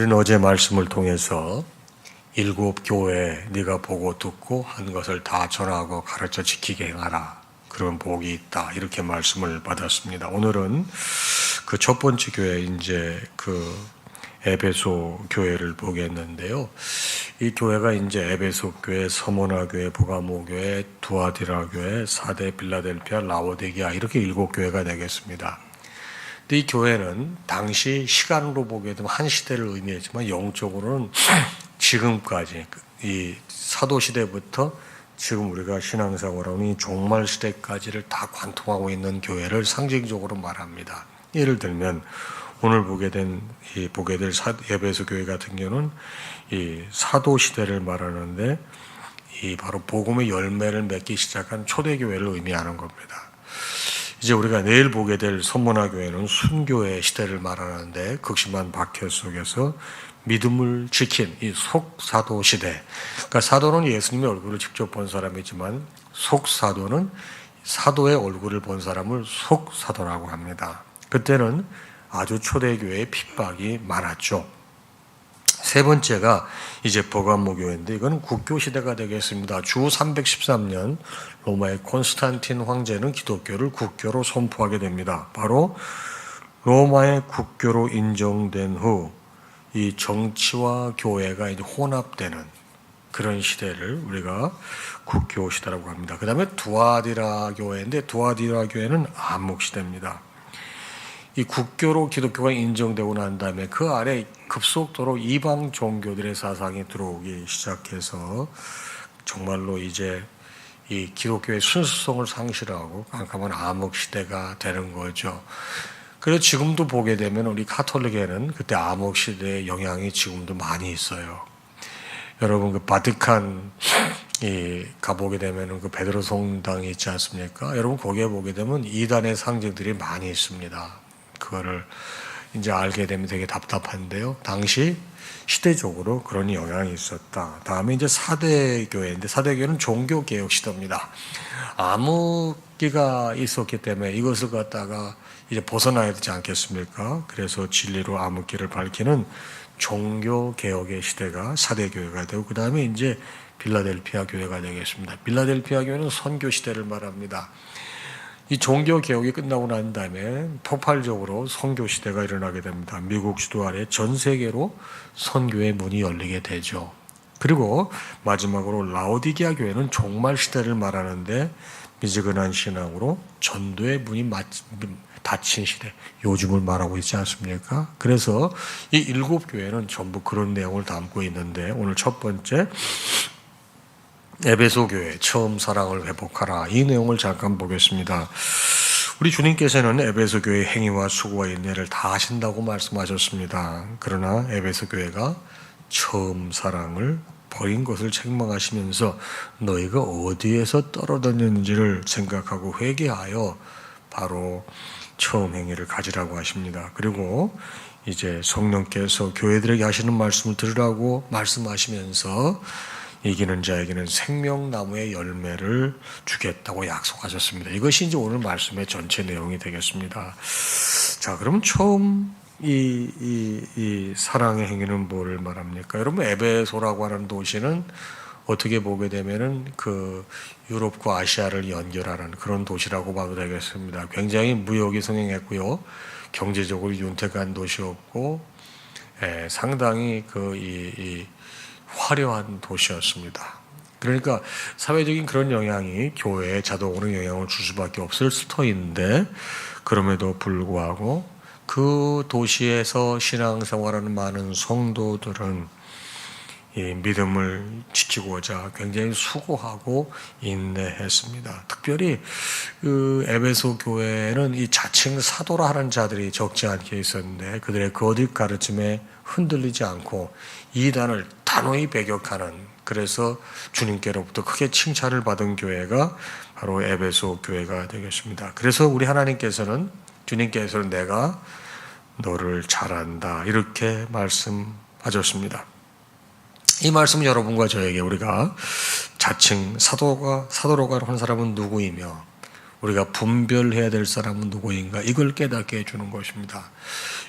우리는 어제 말씀을 통해서 일곱 교회 네가 보고 듣고 한 것을 다 전하고 가르쳐 지키게 행하라. 그런 복이 있다. 이렇게 말씀을 받았습니다. 오늘은 그 첫 번째 교회 이제 그 에베소 교회를 보겠는데요. 이 교회가 이제 에베소 교회, 서모나 교회, 보가모 교회, 두아디라 교회, 사대, 빌라델피아, 라오디게아 이렇게 일곱 교회가 되겠습니다. 근데 이 교회는 당시 시간으로 보게 되면 한 시대를 의미했지만 영적으로는 지금까지 이 사도 시대부터 지금 우리가 신앙생활하는 이 종말 시대까지를 다 관통하고 있는 교회를 상징적으로 말합니다. 예를 들면 오늘 보게 될 에베소 교회 같은 경우는 이 사도 시대를 말하는데 이 바로 복음의 열매를 맺기 시작한 초대 교회를 의미하는 겁니다. 이제 우리가 내일 보게 될 선문화 교회는 순교의 시대를 말하는데 극심한 박해 속에서 믿음을 지킨 이 속사도 시대. 그러니까 사도는 예수님의 얼굴을 직접 본 사람이지만 속사도는 사도의 얼굴을 본 사람을 속사도라고 합니다. 그때는 아주 초대교회의 핍박이 많았죠. 세 번째가 이제 버가모 교회인데 이건 국교 시대가 되겠습니다. 주 313년 로마의 콘스탄틴 황제는 기독교를 국교로 선포하게 됩니다. 바로 로마의 국교로 인정된 후 이 정치와 교회가 이제 혼합되는 그런 시대를 우리가 국교 시대라고 합니다. 그 다음에 두아디라 교회인데 두아디라 교회는 암흑 시대입니다. 이 국교로 기독교가 인정되고 난 다음에 그 아래 급속도로 이방 종교들의 사상이 들어오기 시작해서 정말로 이제 이 기독교의 순수성을 상실하고 깜깜한 암흑 시대가 되는 거죠. 그래서 지금도 보게 되면 우리 가톨릭에는 그때 암흑 시대의 영향이 지금도 많이 있어요. 여러분 그 바티칸 가보게 되면 그 베드로 성당이 있지 않습니까? 여러분 거기에 보게 되면 이단의 상징들이 많이 있습니다. 그거를 이제 알게 되면 되게 답답한데요. 당시 시대적으로 그런 영향이 있었다. 다음에 이제 사대교회인데 사대교회는 종교개혁 시대입니다. 암흑기가 있었기 때문에 이것을 갖다가 이제 벗어나야 되지 않겠습니까? 그래서 진리로 암흑기를 밝히는 종교개혁의 시대가 사대교회가 되고 그 다음에 이제 빌라델피아 교회가 되겠습니다. 빌라델피아 교회는 선교 시대를 말합니다. 이 종교 개혁이 끝나고 난 다음에 폭발적으로 선교 시대가 일어나게 됩니다. 미국 주도 아래 전 세계로 선교의 문이 열리게 되죠. 그리고 마지막으로 라오디게아 교회는 종말 시대를 말하는데 미지근한 신앙으로 전도의 문이 닫힌 시대, 요즘을 말하고 있지 않습니까? 그래서 이 일곱 교회는 전부 그런 내용을 담고 있는데 오늘 첫 번째 에베소 교회 처음 사랑을 회복하라 이 내용을 잠깐 보겠습니다. 우리 주님께서는 에베소 교회의 행위와 수고와 인내를 다 하신다고 말씀하셨습니다. 그러나 에베소 교회가 처음 사랑을 버린 것을 책망하시면서 너희가 어디에서 떨어졌는지를 생각하고 회개하여 바로 처음 행위를 가지라고 하십니다. 그리고 이제 성령께서 교회들에게 하시는 말씀을 들으라고 말씀하시면서 이기는 자에게는 생명나무의 열매를 주겠다고 약속하셨습니다. 이것이 이제 오늘 말씀의 전체 내용이 되겠습니다. 자, 그럼 처음 이 사랑의 행위는 뭐를 말합니까? 여러분, 에베소라고 하는 도시는 어떻게 보게 되면은 그 유럽과 아시아를 연결하는 그런 도시라고 봐도 되겠습니다. 굉장히 무역이 성행했고요. 경제적으로 윤택한 도시였고, 상당히 화려한 도시였습니다. 그러니까 사회적인 그런 영향이 교회에 자동으로 영향을 줄 수밖에 없을 터인데 그럼에도 불구하고 그 도시에서 신앙생활하는 많은 성도들은 이 믿음을 지키고자 굉장히 수고하고 인내했습니다. 특별히 그 에베소 교회는 이 자칭 사도라 하는 자들이 적지 않게 있었는데 그들의 거짓 가르침에 흔들리지 않고 이단을 단호히 배격하는 그래서 주님께로부터 크게 칭찬을 받은 교회가 바로 에베소 교회가 되겠습니다. 그래서 우리 하나님께서는 주님께서는 내가 너를 잘한다 이렇게 말씀하셨습니다. 이 말씀 여러분과 저에게 우리가 자칭 사도라고 하는 사람은 누구이며 우리가 분별해야 될 사람은 누구인가 이걸 깨닫게 해주는 것입니다.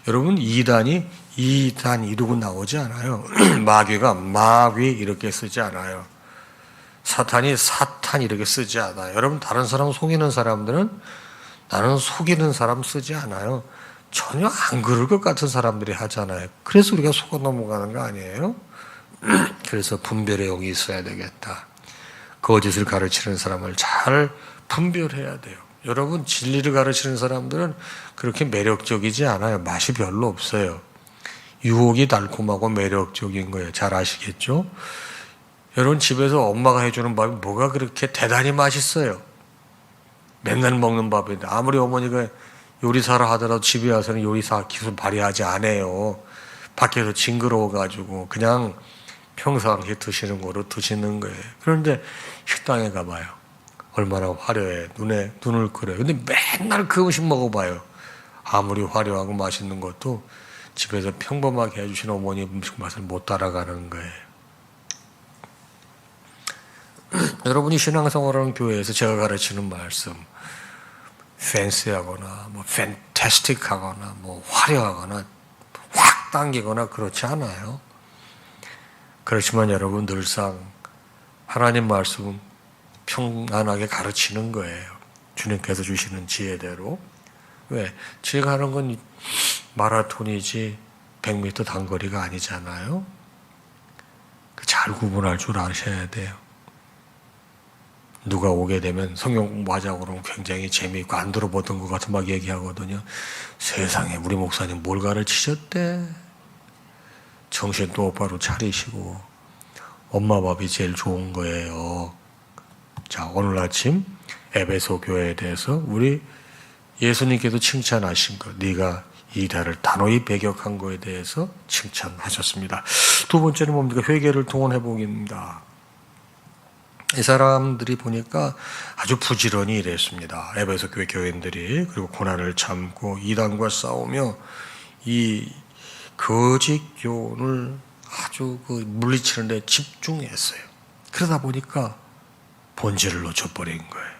여러분 이단이 이단 이루고 나오지 않아요. 마귀가 마귀 이렇게 쓰지 않아요. 사탄이 사탄 이렇게 쓰지 않아요. 여러분 다른 사람 속이는 사람들은 나는 속이는 사람 쓰지 않아요. 전혀 안 그럴 것 같은 사람들이 하잖아요. 그래서 우리가 속아 넘어가는 거 아니에요? 그래서 분별의 영이 있어야 되겠다. 거짓을 가르치는 사람을 잘 분별해야 돼요. 여러분 진리를 가르치는 사람들은 그렇게 매력적이지 않아요. 맛이 별로 없어요. 유혹이 달콤하고 매력적인 거예요. 잘 아시겠죠? 여러분 집에서 엄마가 해주는 밥이 뭐가 그렇게 대단히 맛있어요? 맨날 먹는 밥인데 아무리 어머니가 요리사를 하더라도 집에 와서는 요리사 기술 발휘하지 않아요. 밖에서 징그러워가지고 그냥 평상시에 드시는 거로 드시는 거예요. 그런데 식당에 가봐요. 얼마나 화려해. 눈을 그려요. 근데 맨날 그 음식 먹어봐요. 아무리 화려하고 맛있는 것도 집에서 평범하게 해주시는 어머니 음식 맛을 못 따라가는 거예요. 여러분이 신앙생활하는 교회에서 제가 가르치는 말씀 팬시하거나 뭐 팬타스틱하거나 뭐 화려하거나 확 당기거나 그렇지 않아요. 그렇지만 여러분 늘상 하나님 말씀 평안하게 가르치는 거예요. 주님께서 주시는 지혜대로. 왜? 제가 하는 건 마라톤이지 100m 단거리가 아니잖아요. 잘 구분할 줄 아셔야 돼요. 누가 오게 되면 성경 공부하자고 그러면 굉장히 재미있고 안 들어보던 것 같은 막 얘기하거든요. 세상에 우리 목사님 뭘 가르치셨대? 정신 똑바로 차리시고 엄마 밥이 제일 좋은 거예요. 자, 오늘 아침 에베소 교회에 대해서 우리 예수님께서 칭찬하신 것, 네가 이 달을 단호히 배격한 거에 대해서 칭찬하셨습니다. 두 번째는 뭡니까? 회개를 통한 회복입니다. 이 사람들이 보니까 아주 부지런히 일했습니다. 에베소 교회 교인들이. 그리고 고난을 참고 이단과 싸우며 이 거짓 교훈을 아주 물리치는 데 집중했어요. 그러다 보니까 본질을 놓쳐버린 거예요.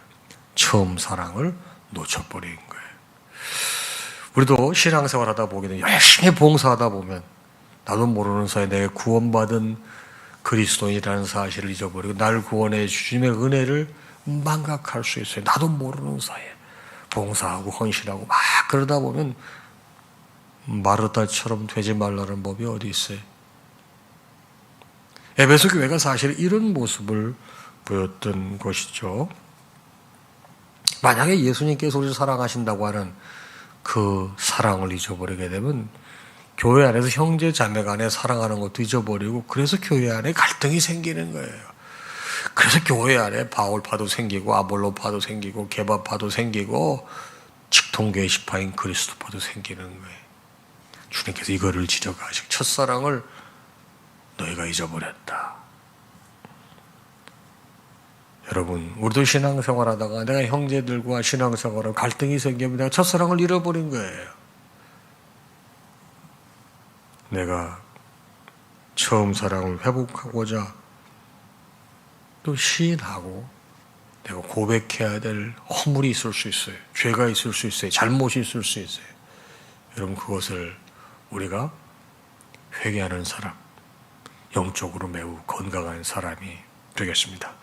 처음 사랑을 놓쳐버린 거예요. 우리도 신앙생활 하다 보게 열심히 봉사하다 보면 나도 모르는 사이에 내가 구원받은 그리스도인이라는 사실을 잊어버리고 날 구원해 주심의 은혜를 망각할 수 있어요. 나도 모르는 사이에 봉사하고 헌신하고 막 그러다 보면 마르다처럼 되지 말라는 법이 어디 있어요. 에베소 교회가 사실 이런 모습을 보였던 것이죠. 만약에 예수님께서 우리를 사랑하신다고 하는 그 사랑을 잊어버리게 되면 교회 안에서 형제 자매 간에 사랑하는 것도 잊어버리고 그래서 교회 안에 갈등이 생기는 거예요. 그래서 교회 안에 바울파도 생기고 아볼로파도 생기고 게바파도 생기고 직통 게시파인 그리스도파도 생기는 거예요. 주님께서 이거를 지적하시고 첫사랑을 너희가 잊어버렸다. 여러분 우리도 신앙생활 하다가 내가 형제들과 신앙생활하고 갈등이 생기면 내가 첫사랑을 잃어버린 거예요. 내가 처음 사랑을 회복하고자 또 시인하고 내가 고백해야 될 허물이 있을 수 있어요. 죄가 있을 수 있어요. 잘못이 있을 수 있어요. 여러분 그것을 우리가 회개하는 사람, 영적으로 매우 건강한 사람이 되겠습니다.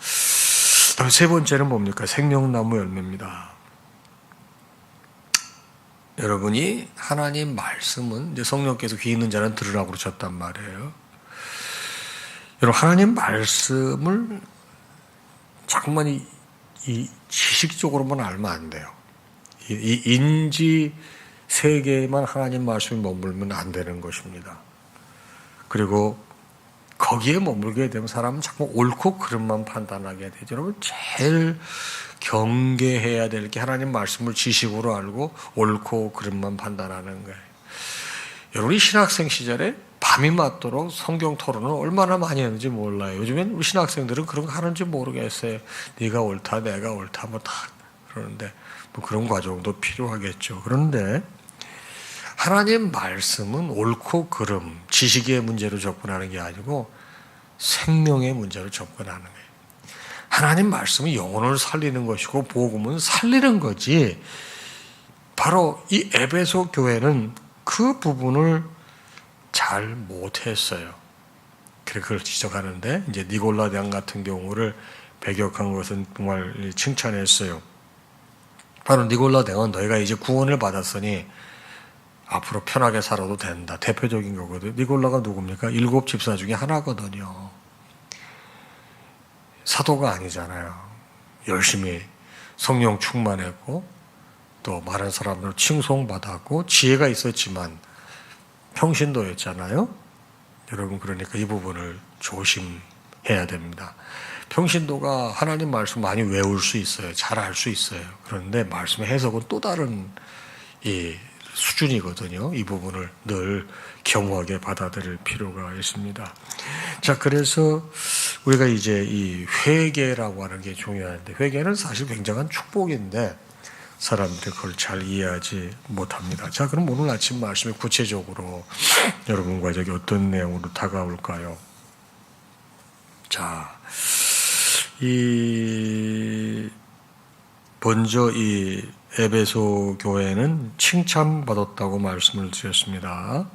다음 세 번째는 뭡니까? 생명나무 열매입니다. 여러분이 하나님 말씀은 이제 성령께서 귀 있는 자는 들으라고 그러셨단 말이에요. 여러분 하나님 말씀을 자꾸만 이 지식적으로만 알면 안 돼요. 이 인지 세계에만 하나님 말씀이 머물면 안 되는 것입니다. 그리고 거기에 머물게 되면 사람은 자꾸 옳고 그름만 판단하게 되죠. 여러분 제일 경계해야 될 게 하나님 말씀을 지식으로 알고 옳고 그름만 판단하는 거예요. 여러분이 신학생 시절에 밤이 맞도록 성경 토론을 얼마나 많이 했는지 몰라요. 요즘엔 우리 신학생들은 그런 거 하는지 모르겠어요. 네가 옳다 내가 옳다 뭐 다 그러는데 뭐 그런 과정도 필요하겠죠. 그런데 하나님 말씀은 옳고 그름, 지식의 문제로 접근하는 게 아니고 생명의 문제로 접근하는 거예요. 하나님 말씀은 영혼을 살리는 것이고 복음은 살리는 거지. 바로 이 에베소 교회는 그 부분을 잘 못했어요. 그걸 지적하는데 이제 니골라 대왕 같은 경우를 배격한 것은 정말 칭찬했어요. 바로 니골라 대왕은 너희가 이제 구원을 받았으니 앞으로 편하게 살아도 된다. 대표적인 거거든요. 니골라가 누굽니까? 7 집사 중에 하나거든요. 사도가 아니잖아요. 열심히 성령 충만했고 또 많은 사람들 칭송받았고 지혜가 있었지만 평신도였잖아요. 여러분 그러니까 이 부분을 조심해야 됩니다. 평신도가 하나님 말씀 많이 외울 수 있어요. 잘 알 수 있어요. 그런데 말씀의 해석은 또 다른 이 수준이거든요. 이 부분을 늘 겸허하게 받아들일 필요가 있습니다. 자, 그래서 우리가 이제 이 회개라고 하는 게 중요한데 회개는 사실 굉장한 축복인데 사람들이 그걸 잘 이해하지 못합니다. 자, 그럼 오늘 아침 말씀이 구체적으로 여러분과 저기 어떤 내용으로 다가올까요? 자, 먼저 이 에베소 교회는 칭찬받았다고 말씀을 드렸습니다.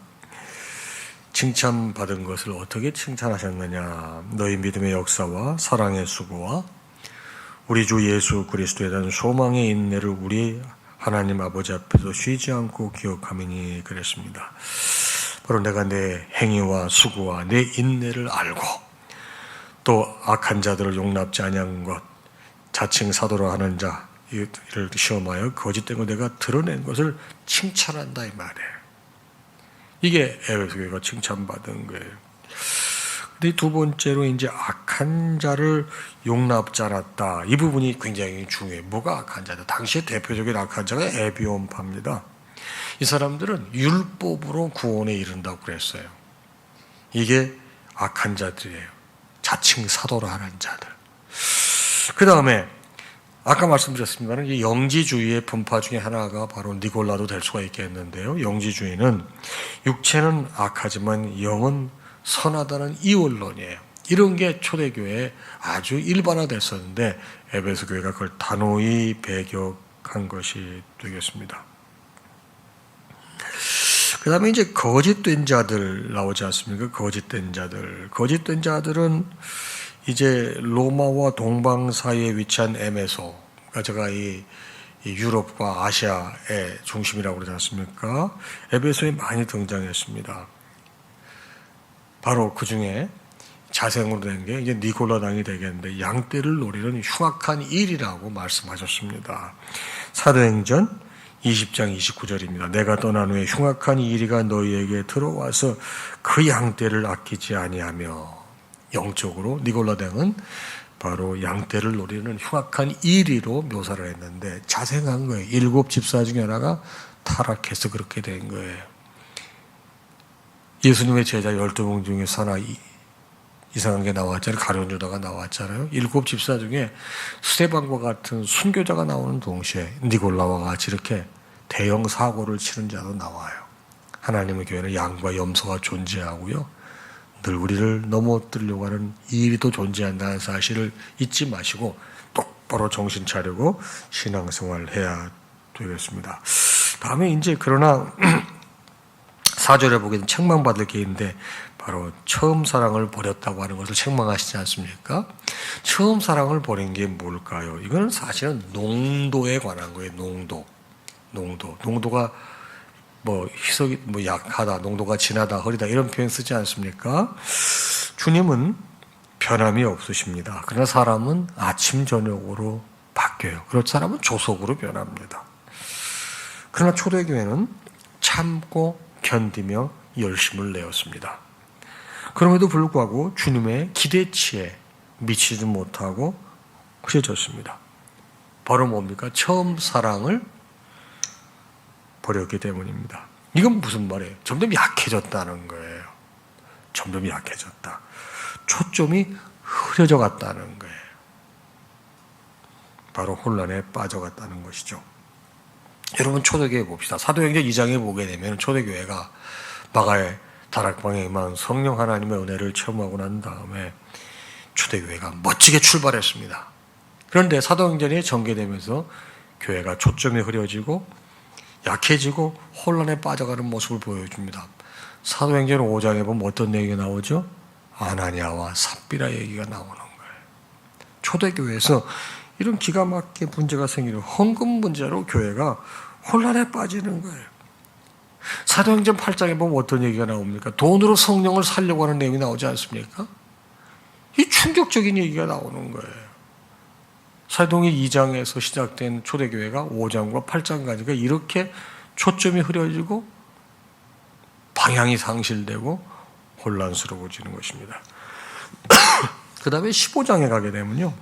칭찬받은 것을 어떻게 칭찬하셨느냐? 너희 믿음의 역사와 사랑의 수고와 우리 주 예수 그리스도에 대한 소망의 인내를 우리 하나님 아버지 앞에서 쉬지 않고 기억하미니 그랬습니다. 바로 내가 내 행위와 수고와 내 인내를 알고 또 악한 자들을 용납지 아니한 것, 자칭 사도로 하는 자 이를 시험하여 거짓된 거 내가 드러낸 것을 칭찬한다 이 말이에요. 이게 에베소 교회가 칭찬받은 거예요. 근데 두 번째로 이제 악한 자를 용납지 않았다. 이 부분이 굉장히 중요해요. 뭐가 악한 자다? 당시의 대표적인 악한 자가 에비온파입니다. 이 사람들은 율법으로 구원에 이른다고 그랬어요. 이게 악한 자들이에요. 자칭 사도로 하는 자들. 그 다음에 아까 말씀드렸습니다만 이 영지주의의 분파 중에 하나가 바로 니골라도 될 수가 있겠는데요. 영지주의는 육체는 악하지만 영은 선하다는 이원론이에요. 이런 게 초대교회에 아주 일반화됐었는데 에베소 교회가 그걸 단호히 배격한 것이 되겠습니다. 그 다음에 이제 거짓된 자들 나오지 않습니까? 거짓된 자들. 거짓된 자들은 이제 로마와 동방 사이에 위치한 에베소, 그러니까 제가 이 유럽과 아시아의 중심이라고 그러지 않습니까? 에베소에 많이 등장했습니다. 바로 그 중에 자생으로 된 게 이제 니골라당이 되겠는데 양떼를 노리는 흉악한 일이라고 말씀하셨습니다. 사도행전 20장 29절입니다. 내가 떠난 후에 흉악한 이리가 너희에게 들어와서 그 양떼를 아끼지 아니하며 영적으로 니골라당은 바로 양떼를 노리는 흉악한 이리로 묘사를 했는데 자생한 거예요. 7 집사 중에 하나가 타락해서 그렇게 된 거예요. 예수님의 제자 12명 중에서 하나 이상한 게 나왔잖아요. 가룟 유다가 나왔잖아요. 7 집사 중에 스데반과 같은 순교자가 나오는 동시에 니골라와 같이 이렇게 대형 사고를 치는 자도 나와요. 하나님의 교회는 양과 염소가 존재하고요. 늘 우리를 넘어뜨리려고 하는 일이 또 존재한다는 사실을 잊지 마시고 똑바로 정신 차리고 신앙생활을 해야 되겠습니다. 다음에 이제 그러나 4절에 보게 되면 책망받을 게 있는데 바로 처음 사랑을 버렸다고 하는 것을 책망하시지 않습니까? 처음 사랑을 버린 게 뭘까요? 이거는 사실은 농도에 관한 거예요. 농도가 뭐 희석이 뭐 약하다, 농도가 진하다, 흐리다 이런 표현 쓰지 않습니까? 주님은 변함이 없으십니다. 그러나 사람은 아침 저녁으로 바뀌어요. 그런 사람은 조속으로 변합니다. 그러나 초대교회는 참고 견디며 열심을 내었습니다. 그럼에도 불구하고 주님의 기대치에 미치지 못하고 흐려졌습니다. 바로 뭡니까? 처음 사랑을 버렸기 때문입니다. 이건 무슨 말이에요? 점점 약해졌다는 거예요. 점점 약해졌다. 초점이 흐려져 갔다는 거예요. 바로 혼란에 빠져갔다는 것이죠. 여러분 초대교회 봅시다. 사도행전 2장에 보게 되면 초대교회가 마가의 다락방에 임한 성령 하나님의 은혜를 체험하고 난 다음에 초대교회가 멋지게 출발했습니다. 그런데 사도행전이 전개되면서 교회가 초점이 흐려지고 약해지고 혼란에 빠져가는 모습을 보여줍니다. 사도행전 5장에 보면 어떤 얘기가 나오죠? 아나니아와 삽비라 얘기가 나오는 거예요. 초대교회에서 이런 기가 막히게 문제가 생기는 헌금 문제로 교회가 혼란에 빠지는 거예요. 사도행전 8장에 보면 어떤 얘기가 나옵니까? 돈으로 성령을 살려고 하는 내용이 나오지 않습니까? 이 충격적인 얘기가 나오는 거예요. 사도행전 2장에서 시작된 초대교회가 5장과 8장까지가 이렇게 초점이 흐려지고 방향이 상실되고 혼란스러워지는 것입니다. 그 다음에 15장에 가게 되면요,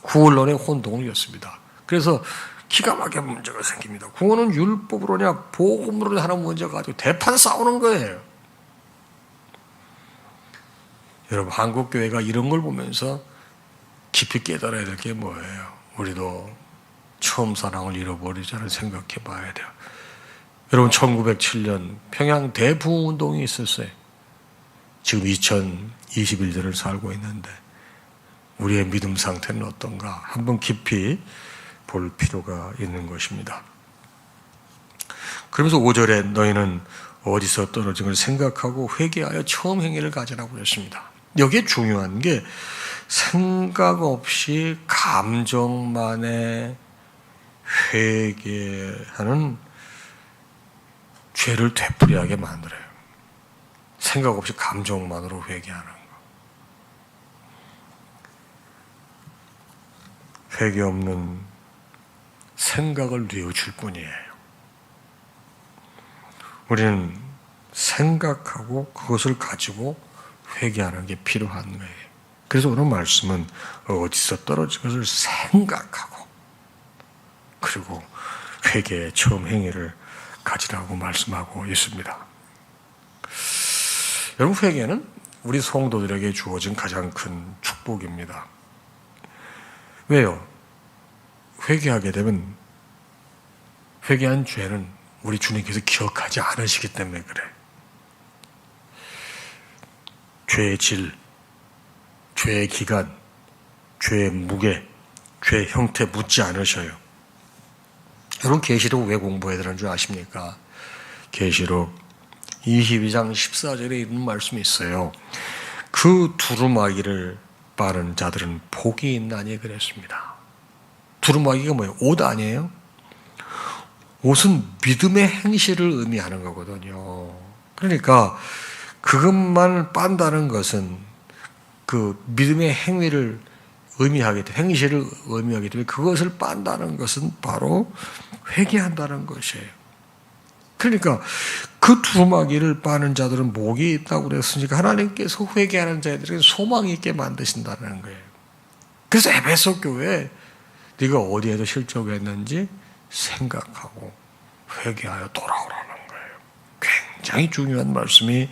구원론의 혼동을 였습니다. 그래서 기가 막힌 문제가 생깁니다. 구원은 율법으로냐 복음으로냐 하는 문제가 가지고 대판 싸우는 거예요. 여러분, 한국 교회가 이런 걸 보면서 깊이 깨달아야 될 게 뭐예요? 우리도 처음 사랑을 잃어버리자는 생각해 봐야 돼요. 여러분, 1907년 평양 대부흥운동이 있었어요. 지금 2021년을 살고 있는데 우리의 믿음 상태는 어떤가 한번 깊이 볼 필요가 있는 것입니다. 그러면서 5절에 너희는 어디서 떨어진 걸 생각하고 회개하여 처음 행위를 가지라고 했습니다. 여기에 중요한 게 생각 없이 감정만에 회개하는 죄를 되풀이하게 만들어요. 생각 없이 감정만으로 회개하는 거. 회개 없는 생각을 뉘우칠 뿐이에요. 우리는 생각하고 그것을 가지고 회개하는 게 필요한 거예요. 그래서 오늘 말씀은 어디서 떨어진 것을 생각하고 그리고 회개의 처음 행위를 가지라고 말씀하고 있습니다. 여러분, 회개는 우리 성도들에게 주어진 가장 큰 축복입니다. 왜요? 회개하게 되면 회개한 죄는 우리 주님께서 기억하지 않으시기 때문에 그래. 죄의 질, 죄의 기간, 죄의 무게, 죄의 형태 묻지 않으셔요. 여러분, 계시록 왜 공부해야 되는 줄 아십니까? 계시록 22장 14절에 이런 말씀이 있어요. 그 두루마기를 빠는 자들은 복이 있나니 그랬습니다. 두루마기가 뭐예요? 옷 아니에요? 옷은 믿음의 행실을 의미하는 거거든요. 그러니까 그것만 빤다는 것은 그 믿음의 행위를 의미하기 때문에, 행실을 의미하기 때문에 그것을 빤다는 것은 바로 회개한다는 것이에요. 그러니까 그 두루마기를 빠는 자들은 복이 있다고 그랬으니까 하나님께서 회개하는 자들에게 소망이 있게 만드신다는 거예요. 그래서 에베소 교회에 네가 어디에서 실족했는지 생각하고 회개하여 돌아오라는 거예요. 굉장히 중요한 말씀이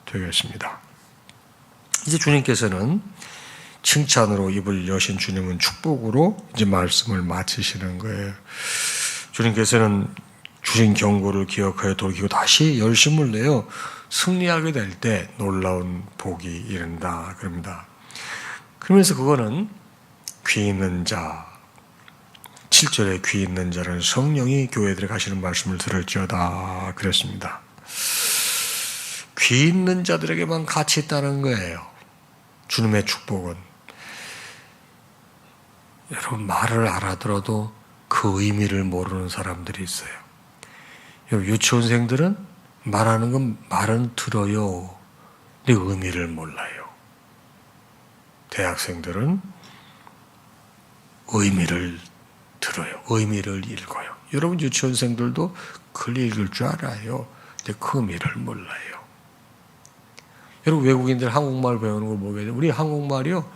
되겠습니다. 이제 주님께서는 칭찬으로 입을 여신 주님은 축복으로 이제 말씀을 마치시는 거예요. 주님께서는 주신 경고를 기억하여 돌이키고 다시 열심을 내어 승리하게 될 때 놀라운 복이 이른다 그럽니다. 그러면서 그거는 귀 있는 자, 7절에 귀 있는 자는 성령이 교회들에 가시는 말씀을 들을지어다 그랬습니다. 귀 있는 자들에게만 가치 있다는 거예요. 주님의 축복은. 여러분, 말을 알아들어도 그 의미를 모르는 사람들이 있어요. 유치원생들은 말하는 건 말은 들어요. 근데 의미를 몰라요. 대학생들은 의미를 들어요. 의미를 읽어요. 여러분, 유치원생들도 글 읽을 줄 알아요. 근데 그 의미를 몰라요. 여러분, 외국인들 한국말 배우는 걸 보게 되면 우리 한국말이요,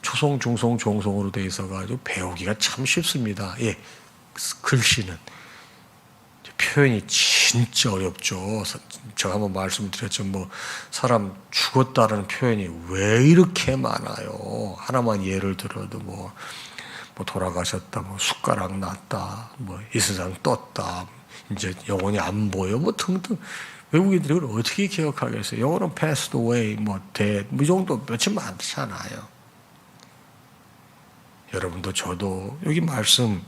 초성, 중성, 종성으로 돼 있어가지고 배우기가 참 쉽습니다. 예, 글씨는. 표현이 진짜 어렵죠. 제가 한번 말씀드렸죠. 뭐 사람 죽었다라는 표현이 왜 이렇게 많아요. 하나만 예를 들어도 뭐 돌아가셨다, 뭐 숟가락 났다, 뭐 이 세상 떴다, 이제 영혼이 안 보여, 뭐 등등. 외국인들이 그걸 어떻게 기억하겠어요? 영어는 passed away, 뭐 dead, 이 정도 며칠 많잖아요. 여러분도 저도 여기 말씀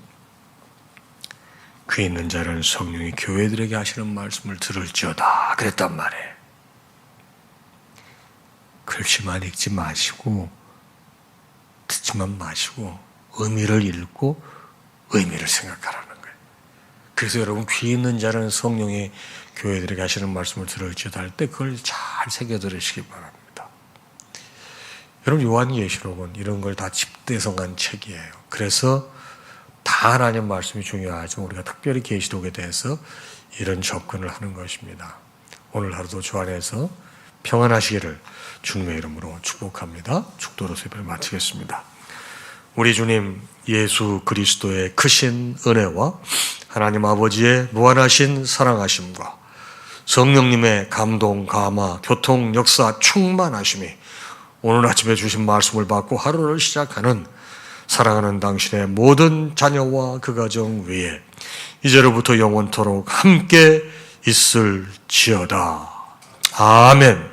귀 있는 자는 성령이 교회들에게 하시는 말씀을 들을지어다 그랬단 말이에요. 글씨만 읽지 마시고 듣지만 마시고 의미를 읽고 의미를 생각하라는 거예요. 그래서 여러분 귀 있는 자는 성령이 교회들에게 하시는 말씀을 들을지어다 할 때 그걸 잘 새겨 들으시기 바랍니다. 여러분 요한계시록은 이런 걸 다 집대성한 책이에요. 그래서 다 하나님 말씀이 중요하지만 우리가 특별히 계시록에 대해서 이런 접근을 하는 것입니다. 오늘 하루도 주 안에서 평안하시기를 주님의 이름으로 축복합니다. 축도로 예배를 마치겠습니다. 우리 주님 예수 그리스도의 크신 은혜와 하나님 아버지의 무한하신 사랑하심과 성령님의 감동, 감화, 교통, 역사, 충만하심이 오늘 아침에 주신 말씀을 받고 하루를 시작하는 사랑하는 당신의 모든 자녀와 그 가정 위에 이제로부터 영원토록 함께 있을지어다. 아멘.